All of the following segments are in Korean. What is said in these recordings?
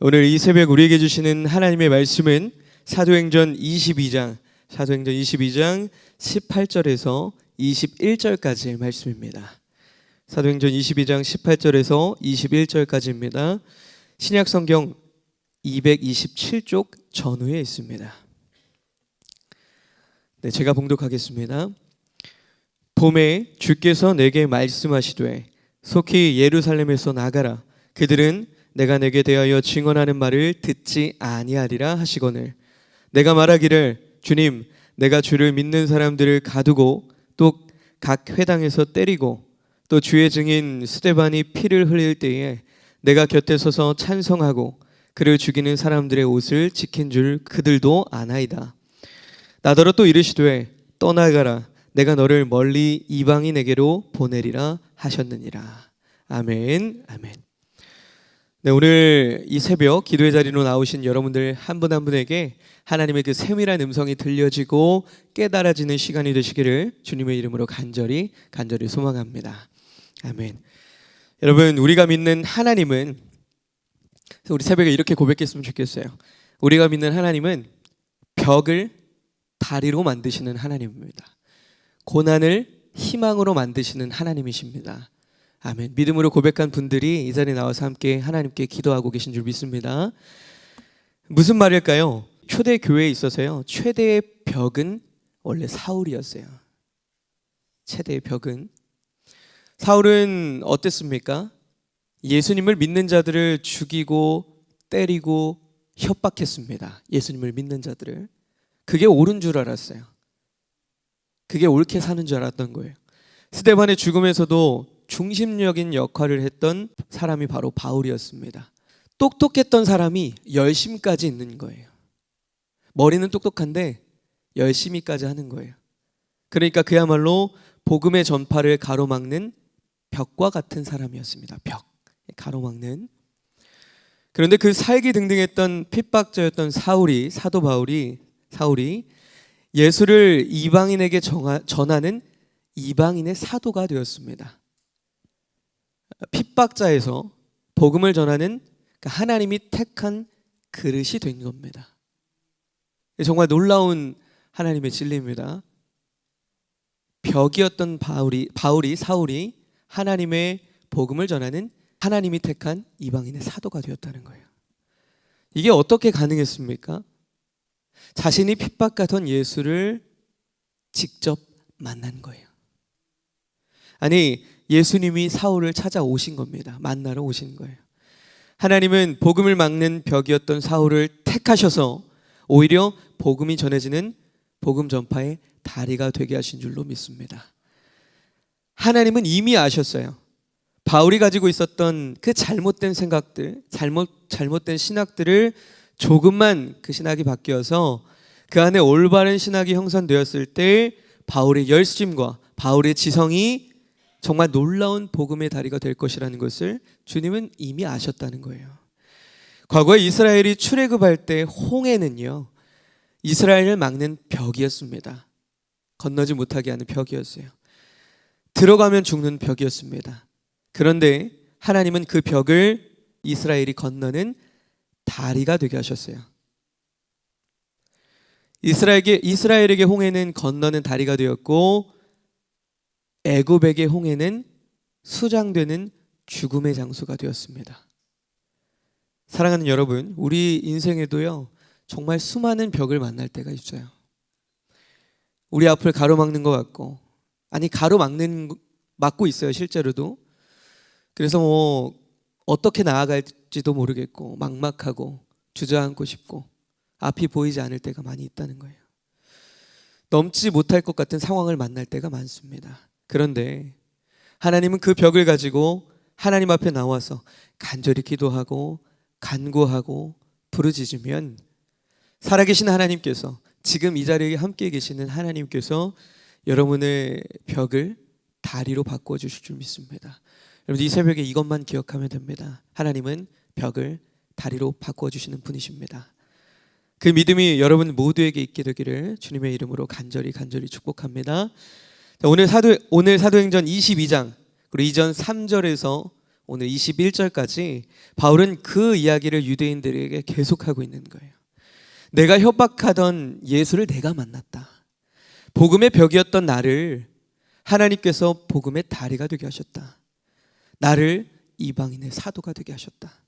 오늘 이 새벽 우리에게 주시는 하나님의 말씀은 사도행전 22장 18절에서 21절까지의 말씀입니다. 사도행전 22장 18절에서 21절까지입니다. 신약성경 227쪽 전후에 있습니다. 네, 제가 봉독하겠습니다. 봄에 주께서 내게 말씀하시되 속히 예루살렘에서 나가라. 그들은 내가 내게 대하여 증언하는 말을 듣지 아니하리라 하시거늘 내가 말하기를 주님 내가 주를 믿는 사람들을 가두고 또 각 회당에서 때리고 또 주의 증인 스데반이 피를 흘릴 때에 내가 곁에 서서 찬성하고 그를 죽이는 사람들의 옷을 지킨 줄 그들도 아나이다. 나더러 또 이르시되 떠나가라. 내가 너를 멀리 이방인에게로 보내리라 하셨느니라. 아멘. 아멘. 네, 오늘 이 새벽 기도의 자리로 나오신 여러분들 한 분 한 분에게 하나님의 그 세밀한 음성이 들려지고 깨달아지는 시간이 되시기를 주님의 이름으로 간절히 소망합니다. 아멘. 여러분, 우리가 믿는 하나님은, 우리 새벽에 이렇게 고백했으면 좋겠어요. 우리가 믿는 하나님은 벽을 다리로 만드시는 하나님입니다. 고난을 희망으로 만드시는 하나님이십니다. 아멘. 믿음으로 고백한 분들이 이 자리에 나와서 함께 하나님께 기도하고 계신 줄 믿습니다. 무슨 말일까요? 초대 교회에 있어서요, 최대의 벽은 원래 사울이었어요. 최대의 벽은, 사울은 어땠습니까? 예수님을 믿는 자들을 죽이고 때리고 협박했습니다. 예수님을 믿는 자들을. 그게 옳은 줄 알았어요. 그게 옳게 사는 줄 알았던 거예요. 스데반의 죽음에서도 중심적인 역할을 했던 사람이 바로 바울이었습니다. 똑똑했던 사람이 열심까지 있는 거예요. 머리는 똑똑한데 열심히까지 하는 거예요. 그러니까 그야말로 복음의 전파를 가로막는 벽과 같은 사람이었습니다. 벽, 가로막는. 그런데 그 살기등등했던 핍박자였던 사도 바울이 예수를 이방인에게 전하는 이방인의 사도가 되었습니다. 핍박자에서 복음을 전하는 하나님이 택한 그릇이 된 겁니다. 정말 놀라운 하나님의 진리입니다. 벽이었던 사울이 하나님의 복음을 전하는 하나님이 택한 이방인의 사도가 되었다는 거예요. 이게 어떻게 가능했습니까? 자신이 핍박하던 예수를 직접 만난 거예요. 아니, 예수님이 사울을 찾아오신 겁니다. 만나러 오신 거예요. 하나님은 복음을 막는 벽이었던 사울을 택하셔서 오히려 복음이 전해지는 복음 전파의 다리가 되게 하신 줄로 믿습니다. 하나님은 이미 아셨어요. 바울이 가지고 있었던 그 잘못된 생각들, 잘못된 신학들을 조금만 그 신학이 바뀌어서 그 안에 올바른 신학이 형성되었을 때 바울의 열심과 바울의 지성이 정말 놀라운 복음의 다리가 될 것이라는 것을 주님은 이미 아셨다는 거예요. 과거에 이스라엘이 출애굽할 때 홍해는요, 이스라엘을 막는 벽이었습니다. 건너지 못하게 하는 벽이었어요. 들어가면 죽는 벽이었습니다. 그런데 하나님은 그 벽을 이스라엘이 건너는 다리가 되게 하셨어요. 이스라엘에게 홍해는 건너는 다리가 되었고, 애굽에게 홍해는 수장되는 죽음의 장소가 되었습니다. 사랑하는 여러분, 우리 인생에도요, 정말 수많은 벽을 만날 때가 있어요. 우리 앞을 가로막는 것 같고, 아니 막고 있어요, 실제로도. 그래서 어떻게 나아갈지도 모르겠고, 막막하고 주저앉고 싶고 앞이 보이지 않을 때가 많이 있다는 거예요. 넘지 못할 것 같은 상황을 만날 때가 많습니다. 그런데 하나님은 그 벽을 가지고 하나님 앞에 나와서 간절히 기도하고 간구하고 부르짖으면 살아계신 하나님께서, 지금 이 자리에 함께 계시는 하나님께서 여러분의 벽을 다리로 바꿔주실 줄 믿습니다. 여러분, 이 새벽에 이것만 기억하면 됩니다. 하나님은 벽을 다리로 바꿔주시는 분이십니다. 그 믿음이 여러분 모두에게 있게 되기를 주님의 이름으로 간절히 축복합니다. 자, 오늘 사도행전 22장 그리고 이전 3절에서 오늘 21절까지 바울은 그 이야기를 유대인들에게 계속하고 있는 거예요. 내가 협박하던 예수를 내가 만났다. 복음의 벽이었던 나를 하나님께서 복음의 다리가 되게 하셨다. 나를 이방인의 사도가 되게 하셨다.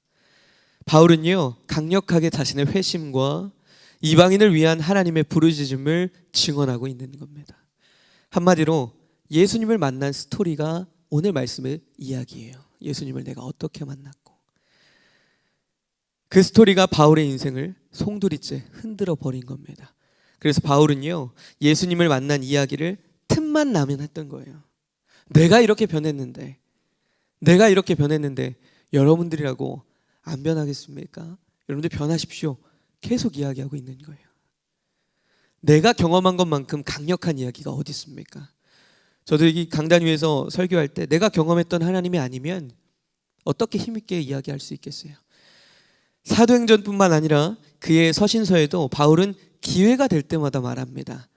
바울은요, 강력하게 자신의 회심과 이방인을 위한 하나님의 부르짖음을 증언하고 있는 겁니다. 한마디로 예수님을 만난 스토리가 오늘 말씀의 이야기예요. 예수님을 내가 어떻게 만났고, 그 스토리가 바울의 인생을 송두리째 흔들어 버린 겁니다. 그래서 바울은요, 예수님을 만난 이야기를 틈만 나면 했던 거예요. 내가 이렇게 변했는데 여러분들이라고 안 변하겠습니까? 여러분들 변하십시오. 계속 이야기하고 있는 거예요. 내가 경험한 것만큼 강력한 이야기가 어디 있습니까? 저도 이 강단 위에서 설교할 때 내가 경험했던 하나님이 아니면 어떻게 힘있게 이야기할 수 있겠어요? 사도행전뿐만 아니라 그의 서신서에도 바울은 기회가 될 때마다 말합니다.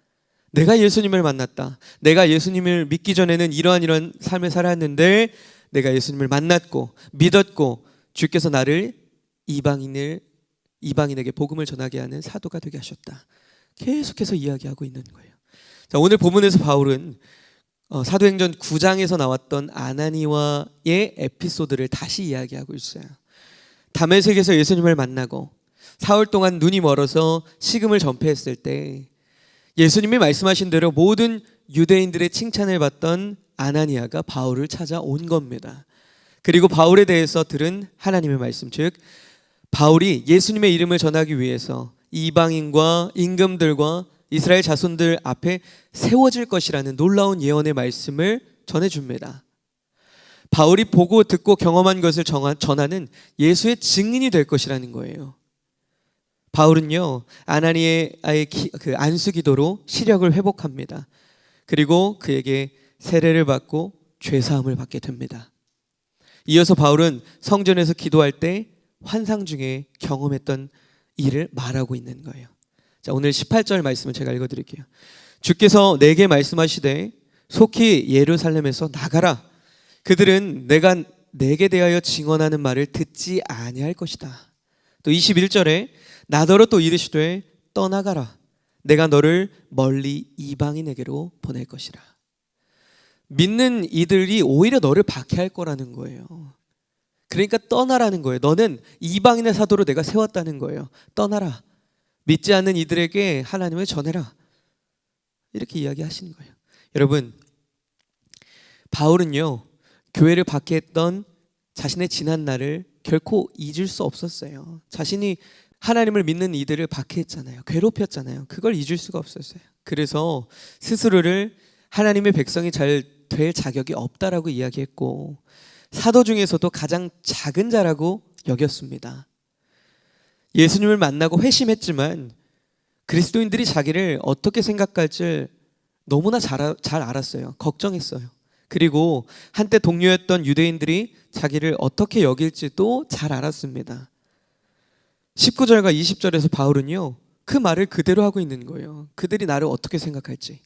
내가 예수님을 만났다. 내가 예수님을 믿기 전에는 이러한 삶을 살았는데 내가 예수님을 만났고 믿었고 주께서 나를 이방인에게 복음을 전하게 하는 사도가 되게 하셨다. 계속해서 이야기하고 있는 거예요. 자, 오늘 본문에서 바울은 사도행전 9장에서 나왔던 아나니와의 에피소드를 다시 이야기하고 있어요. 다메섹에서 예수님을 만나고 사흘 동안 눈이 멀어서 식음을 전폐했을 때 예수님이 말씀하신 대로 모든 유대인들의 칭찬을 받던 아나니아가 바울을 찾아온 겁니다. 그리고 바울에 대해서 들은 하나님의 말씀, 즉 바울이 예수님의 이름을 전하기 위해서 이방인과 임금들과 이스라엘 자손들 앞에 세워질 것이라는 놀라운 예언의 말씀을 전해줍니다. 바울이 보고 듣고 경험한 것을 전하는 예수의 증인이 될 것이라는 거예요. 바울은요, 아나니아의 그 안수 기도로 시력을 회복합니다. 그리고 그에게 세례를 받고 죄사함을 받게 됩니다. 이어서 바울은 성전에서 기도할 때 환상 중에 경험했던 일을 말하고 있는 거예요. 자, 오늘 18절 말씀을 제가 읽어드릴게요. 주께서 내게 말씀하시되 속히 예루살렘에서 나가라. 그들은 내가 내게 대하여 증언하는 말을 듣지 아니할 것이다. 또 21절에 나더러 또 이르시되 떠나가라. 내가 너를 멀리 이방인에게로 보낼 것이라. 믿는 이들이 오히려 너를 박해할 거라는 거예요. 그러니까 떠나라는 거예요. 너는 이방인의 사도로 내가 세웠다는 거예요. 떠나라. 믿지 않는 이들에게 하나님을 전해라. 이렇게 이야기하시는 거예요. 여러분, 바울은요, 교회를 박해했던 자신의 지난 날을 결코 잊을 수 없었어요. 자신이 하나님을 믿는 이들을 박해했잖아요. 괴롭혔잖아요. 그걸 잊을 수가 없었어요. 그래서 스스로를 하나님의 백성이 잘 될 자격이 없다라고 이야기했고, 사도 중에서도 가장 작은 자라고 여겼습니다. 예수님을 만나고 회심했지만 그리스도인들이 자기를 어떻게 생각할지 너무나 잘 알았어요. 걱정했어요. 그리고 한때 동료였던 유대인들이 자기를 어떻게 여길지도 잘 알았습니다. 19절과 20절에서 바울은요, 그 말을 그대로 하고 있는 거예요. 그들이 나를 어떻게 생각할지.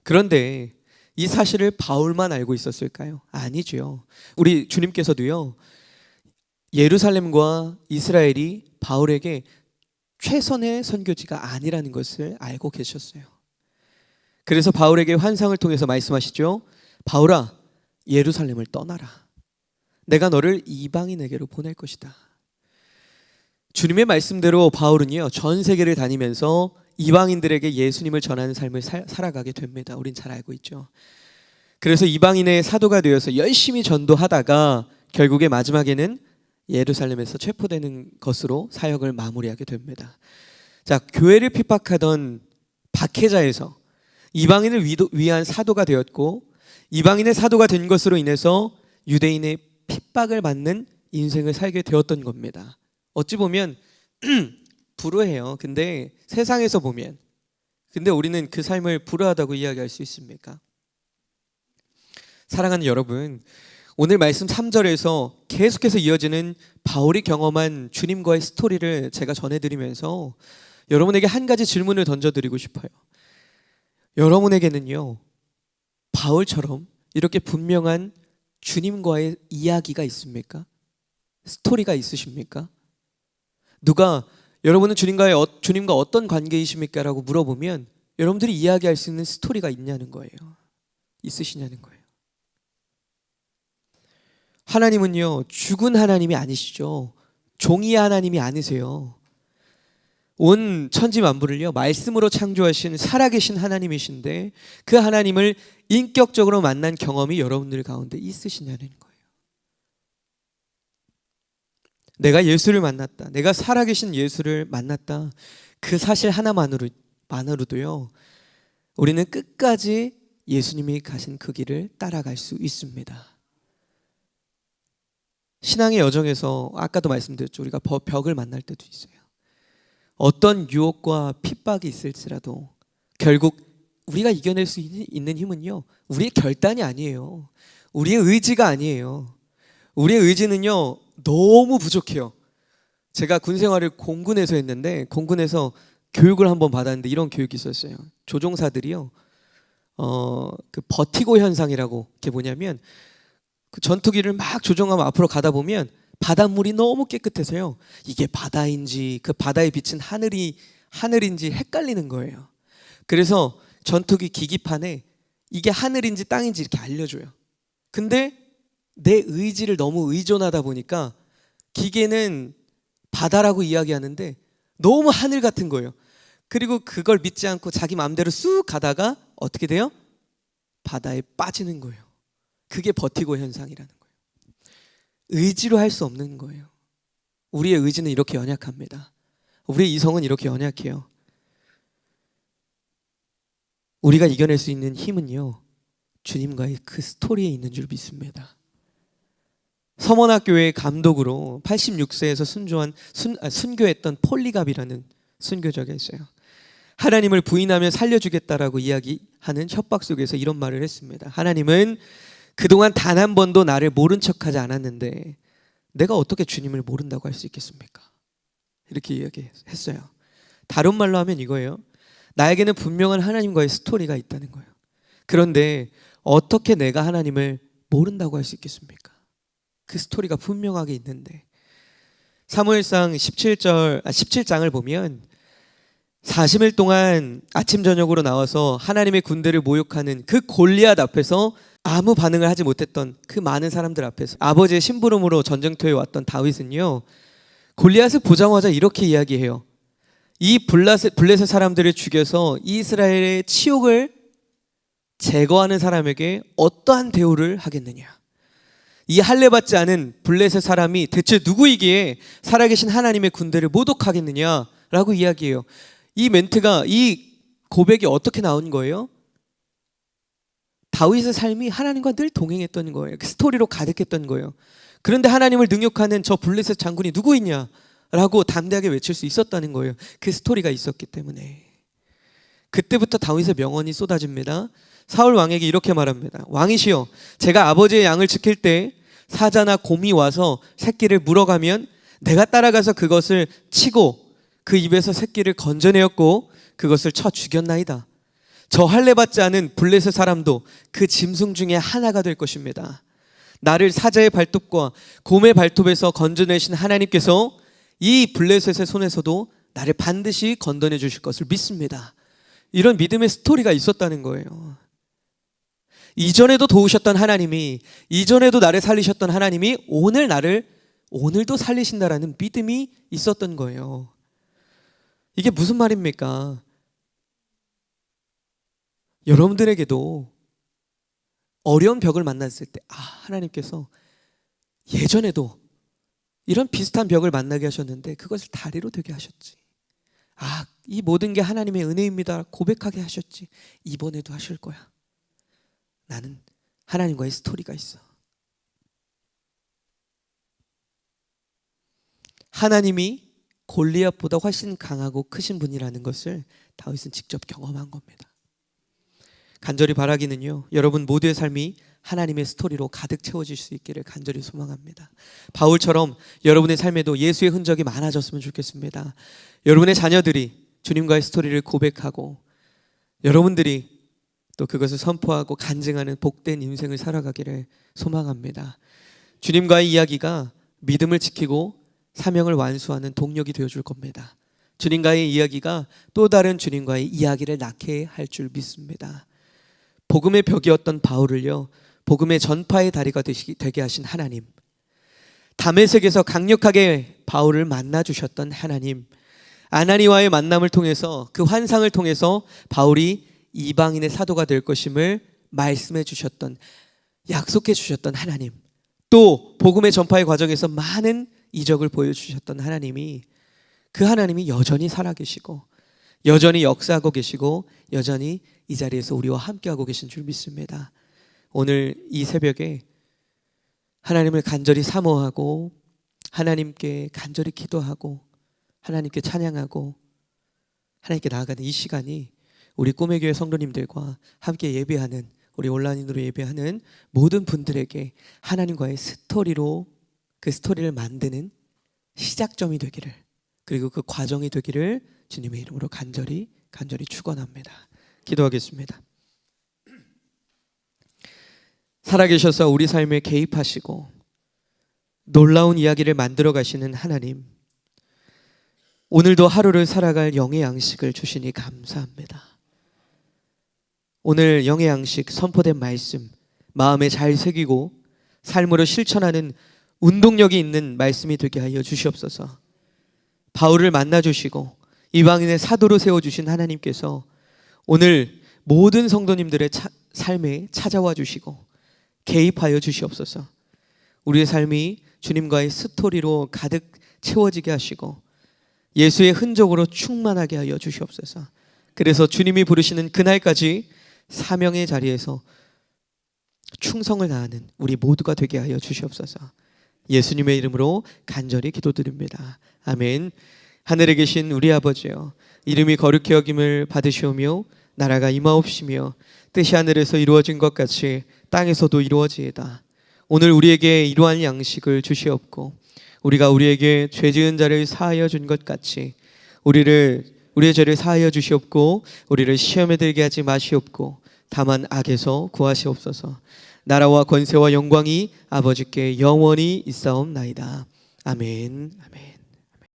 그런데 이 사실을 바울만 알고 있었을까요? 아니죠. 우리 주님께서도요, 예루살렘과 이스라엘이 바울에게 최선의 선교지가 아니라는 것을 알고 계셨어요. 그래서 바울에게 환상을 통해서 말씀하시죠. 바울아, 예루살렘을 떠나라. 내가 너를 이방인에게로 보낼 것이다. 주님의 말씀대로 바울은요, 전 세계를 다니면서 이방인들에게 예수님을 전하는 삶을 살아가게 됩니다. 우린 잘 알고 있죠. 그래서 이방인의 사도가 되어서 열심히 전도하다가 결국에 마지막에는 예루살렘에서 체포되는 것으로 사역을 마무리하게 됩니다. 자, 교회를 핍박하던 박해자에서 이방인을 위한 사도가 되었고, 이방인의 사도가 된 것으로 인해서 유대인의 핍박을 받는 인생을 살게 되었던 겁니다. 어찌 보면 불우해요. 근데 세상에서 보면, 근데 우리는 그 삶을 불우하다고 이야기할 수 있습니까? 사랑하는 여러분, 오늘 말씀 3절에서 계속해서 이어지는 바울이 경험한 주님과의 스토리를 제가 전해드리면서 여러분에게 한 가지 질문을 던져드리고 싶어요. 여러분에게는요, 바울처럼 이렇게 분명한 주님과의 이야기가 있습니까? 스토리가 있으십니까? 누가 여러분은 주님과 어떤 관계이십니까? 라고 물어보면 여러분들이 이야기할 수 있는 스토리가 있냐는 거예요. 있으시냐는 거예요. 하나님은요, 죽은 하나님이 아니시죠. 종이의 하나님이 아니세요. 온 천지 만물을요, 말씀으로 창조하신 살아계신 하나님이신데 그 하나님을 인격적으로 만난 경험이 여러분들 가운데 있으시냐는 거예요. 내가 예수를 만났다, 내가 살아계신 예수를 만났다, 그 사실 하나만으로도요, 우리는 끝까지 예수님이 가신 그 길을 따라갈 수 있습니다. 신앙의 여정에서 아까도 말씀드렸죠. 우리가 벽을 만날 때도 있어요. 어떤 유혹과 핍박이 있을지라도 결국 우리가 이겨낼 수 있는 힘은요, 우리의 결단이 아니에요. 우리의 의지가 아니에요. 우리의 의지는요, 너무 부족해요. 제가 군 생활을 공군에서 했는데, 공군에서 교육을 한번 받았는데 이런 교육이 있었어요. 조종사들이요, 그 버티고 현상이라고, 그게 뭐냐면 그 전투기를 막 조종하면 앞으로 가다 보면 바닷물이 너무 깨끗해서요, 이게 바다인지 그 바다에 비친 하늘인지 헷갈리는 거예요. 그래서 전투기 기기판에 이게 하늘인지 땅인지 이렇게 알려줘요. 근데 내 의지를 너무 의존하다 보니까 기계는 바다라고 이야기하는데 너무 하늘 같은 거예요. 그리고 그걸 믿지 않고 자기 마음대로 쑥 가다가 어떻게 돼요? 바다에 빠지는 거예요. 그게 버티고 현상이라는 거예요. 의지로 할 수 없는 거예요. 우리의 의지는 이렇게 연약합니다. 우리의 이성은 이렇게 연약해요. 우리가 이겨낼 수 있는 힘은요, 주님과의 그 스토리에 있는 줄 믿습니다. 서머나교회의 감독으로 86세에서 순교했던 폴리갑이라는 순교자가 있어요. 하나님을 부인하며 살려주겠다라고 이야기하는 협박 속에서 이런 말을 했습니다. 하나님은 그동안 단 한 번도 나를 모른 척하지 않았는데 내가 어떻게 주님을 모른다고 할 수 있겠습니까? 이렇게 이야기했어요. 다른 말로 하면 이거예요. 나에게는 분명한 하나님과의 스토리가 있다는 거예요. 그런데 어떻게 내가 하나님을 모른다고 할 수 있겠습니까? 그 스토리가 분명하게 있는데, 사무엘상 17장을 보면 40일 동안 아침 저녁으로 나와서 하나님의 군대를 모욕하는 그 골리앗 앞에서 아무 반응을 하지 못했던 그 많은 사람들 앞에서 아버지의 심부름으로 전쟁터에 왔던 다윗은요, 골리앗을 보자마자 이렇게 이야기해요. 이 블레셋 사람들을 죽여서 이스라엘의 치욕을 제거하는 사람에게 어떠한 대우를 하겠느냐. 이 할례받지 않은 블레셋 사람이 대체 누구이기에 살아계신 하나님의 군대를 모독하겠느냐라고 이야기해요. 이 멘트가, 이 고백이 어떻게 나온 거예요? 다윗의 삶이 하나님과 늘 동행했던 거예요. 그 스토리로 가득했던 거예요. 그런데 하나님을 능욕하는 저 블레셋 장군이 누구 있냐라고 담대하게 외칠 수 있었다는 거예요. 그 스토리가 있었기 때문에. 그때부터 다윗의 명언이 쏟아집니다. 사울 왕에게 이렇게 말합니다. 왕이시여, 제가 아버지의 양을 지킬 때 사자나 곰이 와서 새끼를 물어가면 내가 따라가서 그것을 치고 그 입에서 새끼를 건져내었고 그것을 쳐 죽였나이다. 저 할례받지 않은 블레셋 사람도 그 짐승 중에 하나가 될 것입니다. 나를 사자의 발톱과 곰의 발톱에서 건져내신 하나님께서 이 블레셋의 손에서도 나를 반드시 건져내 주실 것을 믿습니다. 이런 믿음의 스토리가 있었다는 거예요. 이전에도 도우셨던 하나님이, 이전에도 나를 살리셨던 하나님이 오늘도 살리신다라는 믿음이 있었던 거예요. 이게 무슨 말입니까? 여러분들에게도 어려운 벽을 만났을 때, 하나님께서 예전에도 이런 비슷한 벽을 만나게 하셨는데 그것을 다리로 되게 하셨지. 이 모든 게 하나님의 은혜입니다 고백하게 하셨지. 이번에도 하실 거야. 나는 하나님과의 스토리가 있어. 하나님이 골리앗보다 훨씬 강하고 크신 분이라는 것을 다윗은 직접 경험한 겁니다. 간절히 바라기는요, 여러분 모두의 삶이 하나님의 스토리로 가득 채워질 수 있기를 간절히 소망합니다. 바울처럼 여러분의 삶에도 예수의 흔적이 많아졌으면 좋겠습니다. 여러분의 자녀들이 주님과의 스토리를 고백하고 여러분들이 또 그것을 선포하고 간증하는 복된 인생을 살아가기를 소망합니다. 주님과의 이야기가 믿음을 지키고 사명을 완수하는 동력이 되어줄 겁니다. 주님과의 이야기가 또 다른 주님과의 이야기를 낳게 할 줄 믿습니다. 복음의 벽이었던 바울을요, 복음의 전파의 다리가 되게 하신 하나님, 다메섹에서 강력하게 바울을 만나주셨던 하나님, 아나니와의 만남을 통해서 그 환상을 통해서 바울이 이방인의 사도가 될 것임을 말씀해 주셨던, 약속해 주셨던 하나님, 또 복음의 전파의 과정에서 많은 이적을 보여주셨던 하나님이, 그 하나님이 여전히 살아계시고 여전히 역사하고 계시고 여전히 이 자리에서 우리와 함께하고 계신 줄 믿습니다. 오늘 이 새벽에 하나님을 간절히 사모하고 하나님께 간절히 기도하고 하나님께 찬양하고 하나님께 나아가는 이 시간이 우리 꿈의 교회 성도님들과 함께 예배하는, 우리 온라인으로 예배하는 모든 분들에게 하나님과의 스토리로, 그 스토리를 만드는 시작점이 되기를, 그리고 그 과정이 되기를 주님의 이름으로 간절히 축원합니다. 기도하겠습니다. 살아계셔서 우리 삶에 개입하시고 놀라운 이야기를 만들어 가시는 하나님, 오늘도 하루를 살아갈 영의 양식을 주시니 감사합니다. 오늘 영의 양식, 선포된 말씀 마음에 잘 새기고 삶으로 실천하는 운동력이 있는 말씀이 되게 하여 주시옵소서. 바울을 만나주시고 이방인의 사도로 세워주신 하나님께서 오늘 모든 성도님들의 삶에 찾아와 주시고 개입하여 주시옵소서. 우리의 삶이 주님과의 스토리로 가득 채워지게 하시고 예수의 흔적으로 충만하게 하여 주시옵소서. 그래서 주님이 부르시는 그날까지 사명의 자리에서 충성을 다하는 우리 모두가 되게 하여 주시옵소서. 예수님의 이름으로 간절히 기도드립니다. 아멘. 하늘에 계신 우리 아버지여, 이름이 거룩히 여김을 받으시오며 나라가 임하옵시며 뜻이 하늘에서 이루어진 것 같이 땅에서도 이루어지이다. 오늘 우리에게 이러한 양식을 주시옵고 우리가 우리에게 죄 지은 자를 사하여 준 것 같이 우리의 죄를 사하여 주시옵고 우리를 시험에 들게 하지 마시옵고 다만 악에서 구하시옵소서. 나라와 권세와 영광이 아버지께 영원히 있사옵나이다. 아멘. 아멘.